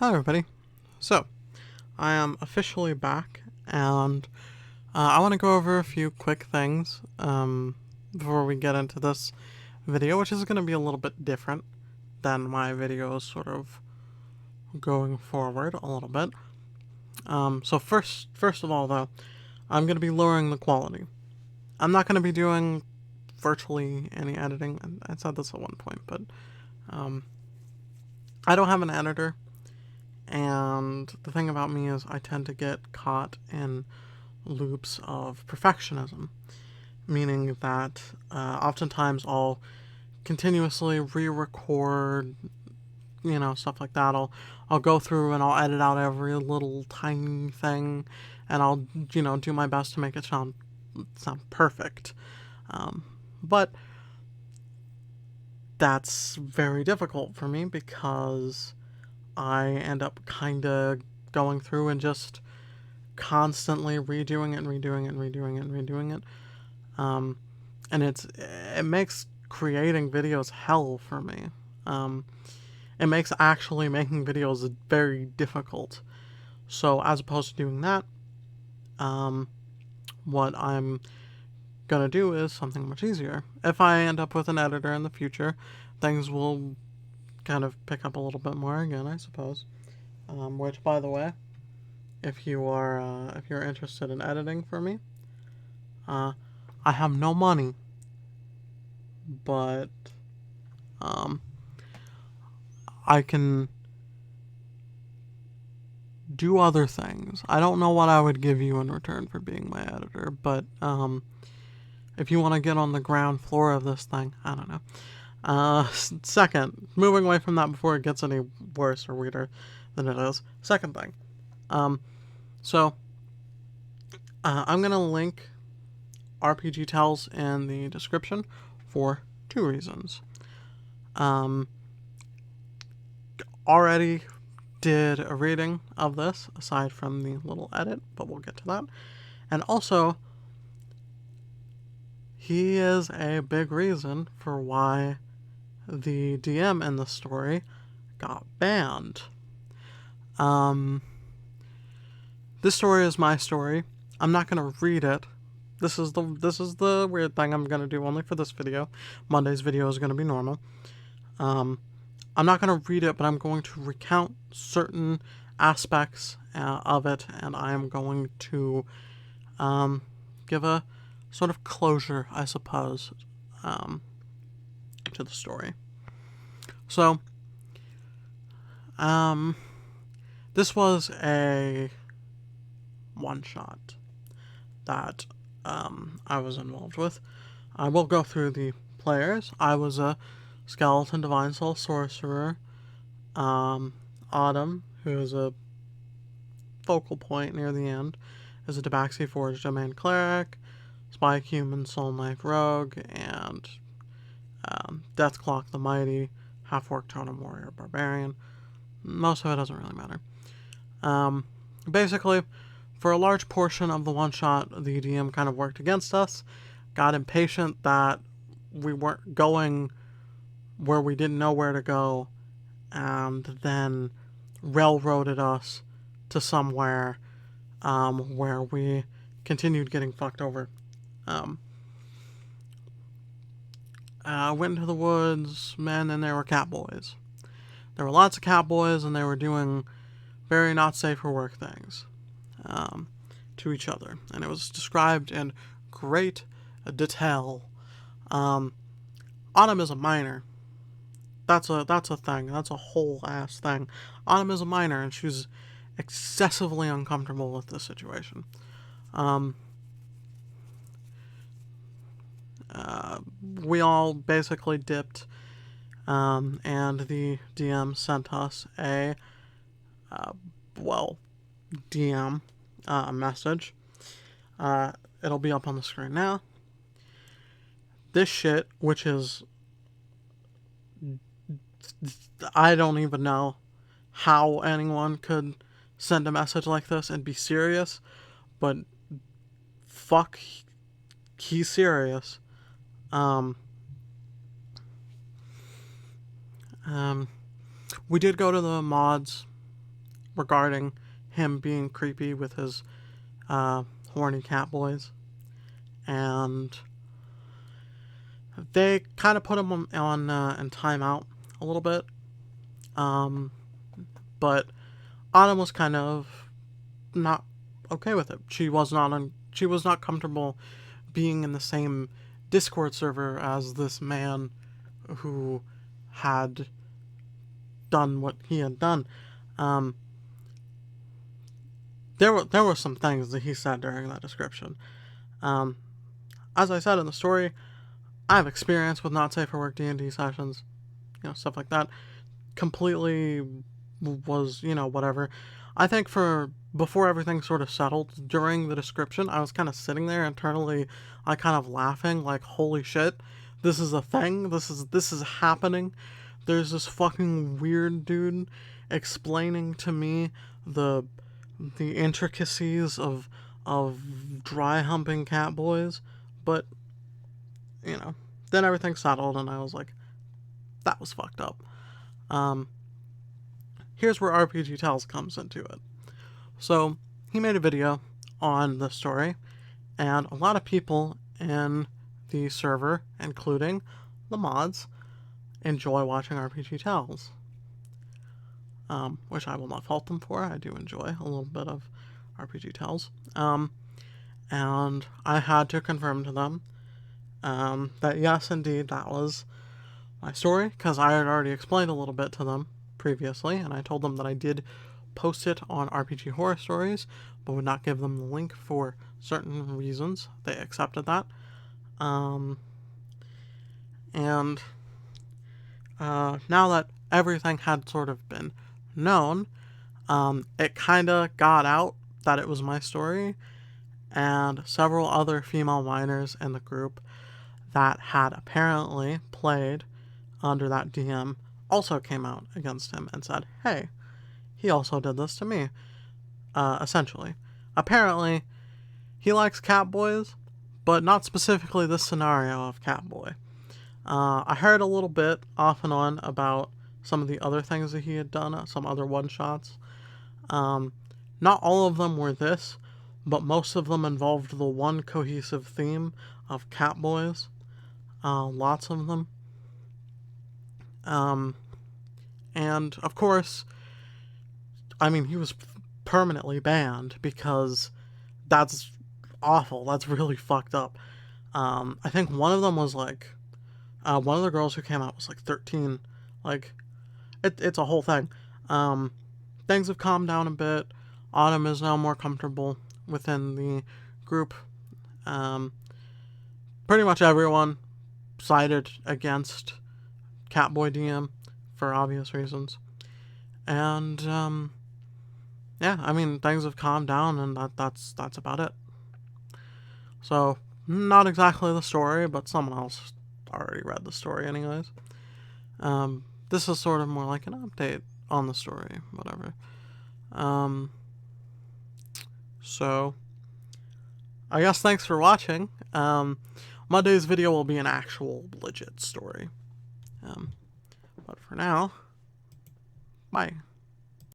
Hi everybody. So, I am officially back, and I want to go over a few quick things before we get into this video, which is going to be a little bit different than my videos sort of going forward a little bit. So first of all though, I'm going to be lowering the quality. I'm not going to be doing virtually any editing. I said this at one point, but I don't have an editor. And the thing about me is I tend to get caught in loops of perfectionism, meaning that oftentimes I'll continuously re-record, stuff like that. I'll go through and I'll edit out every little tiny thing, and I'll do my best to make it sound perfect. But that's very difficult for me because I end up kind of going through and just constantly redoing it and redoing it and redoing it and redoing it. And it makes creating videos hell for me. It makes actually making videos very difficult. So as opposed to doing that, what I'm gonna do is something much easier. If I end up with an editor in the future, things will kind of pick up a little bit more again, I suppose. Which, by the way, if you're interested in editing for me, I have no money, but I can do other things. I don't know what I would give you in return for being my editor, but if you want to get on the ground floor of this thing, I don't know. Second, moving away from that before it gets any worse or weirder than it is. Second thing, so I'm gonna link RPGTales in the description for two reasons. Already did a reading of this aside from the little edit, but we'll get to that. And also, he is a big reason for why the DM in the story got banned. This story is my story. I'm not gonna read it. This is the weird thing I'm gonna do only for this video. Monday's video is gonna be normal. I'm not gonna read it, but I'm going to recount certain aspects of it, and I am going to give a sort of closure, I suppose, to the story. So, this was a one-shot that I was involved with. I will go through the players. I was a skeleton divine soul sorcerer. Autumn, who is a focal point near the end, is a Tabaxi Forged Domain Cleric, Spike Human Soul Knight Rogue, and Deathclock the Mighty, Half-Orc Totem Warrior Barbarian. Most of it doesn't really matter. Basically, for a large portion of the one-shot, the DM kind of worked against us, got impatient that we weren't going where we didn't know where to go, and then railroaded us to somewhere where we continued getting fucked over. Went into the woods, man, and there were Catboys. There were lots of Catboys, and they were doing very not safe for work things to each other, and it was described in great detail. Autumn is a minor. That's a thing. That's a whole ass thing. Autumn is a minor, and she's excessively uncomfortable with this situation. We all basically dipped, and the DM sent us a DM message. It'll be up on the screen now. This shit, which is, I don't even know how anyone could send a message like this and be serious, but fuck, he's serious. We did go to the mods regarding him being creepy with his horny Catboys, and they kind of put him on in timeout a little bit. But Autumn was kind of not okay with it. She was not comfortable being in the same Discord server as this man who had done what he had done. There were some things that he said during that description. As I said in the story, I have experience with not safe for work D&D sessions, stuff like that. Completely was, whatever. I think before everything sort of settled during the description, I was kind of sitting there internally, kind of laughing, like, holy shit, this is a thing, this is happening. There's this fucking weird dude explaining to me the intricacies of dry humping Catboys, but, then everything settled and I was like, that was fucked up. Here's where RPGTales comes into it. So, he made a video on the story, and a lot of people in the server, including the mods, enjoy watching RPGTales. Which I will not fault them for. I do enjoy a little bit of RPGTales. And I had to confirm to them that yes, indeed, that was my story, because I had already explained a little bit to them previously, and I told them that I did post it on RPG Horror Stories, but would not give them the link for certain reasons. They accepted that. And now that everything had sort of been known, it kind of got out that it was my story, and several other female minors in the group that had apparently played under that DM also came out against him and said, hey, he also did this to me, essentially. Apparently, he likes Catboys, but not specifically this scenario of Catboy. I heard a little bit off and on about some of the other things that he had done, some other one-shots. Not all of them were this, but most of them involved the one cohesive theme of Catboys. Lots of them. And, of course, I mean, he was permanently banned because that's awful. That's really fucked up. I think one of them was, like, one of the girls who came out was, like, 13. Like, it's a whole thing. Things have calmed down a bit. Autumn is now more comfortable within the group. Pretty much everyone sided against Catboy DM for obvious reasons. And, yeah, I mean, things have calmed down, and that's about it. So, not exactly the story, but someone else already read the story anyways. This is sort of more like an update on the story, whatever. So, I guess thanks for watching. Monday's video will be an actual legit story. But for now, bye.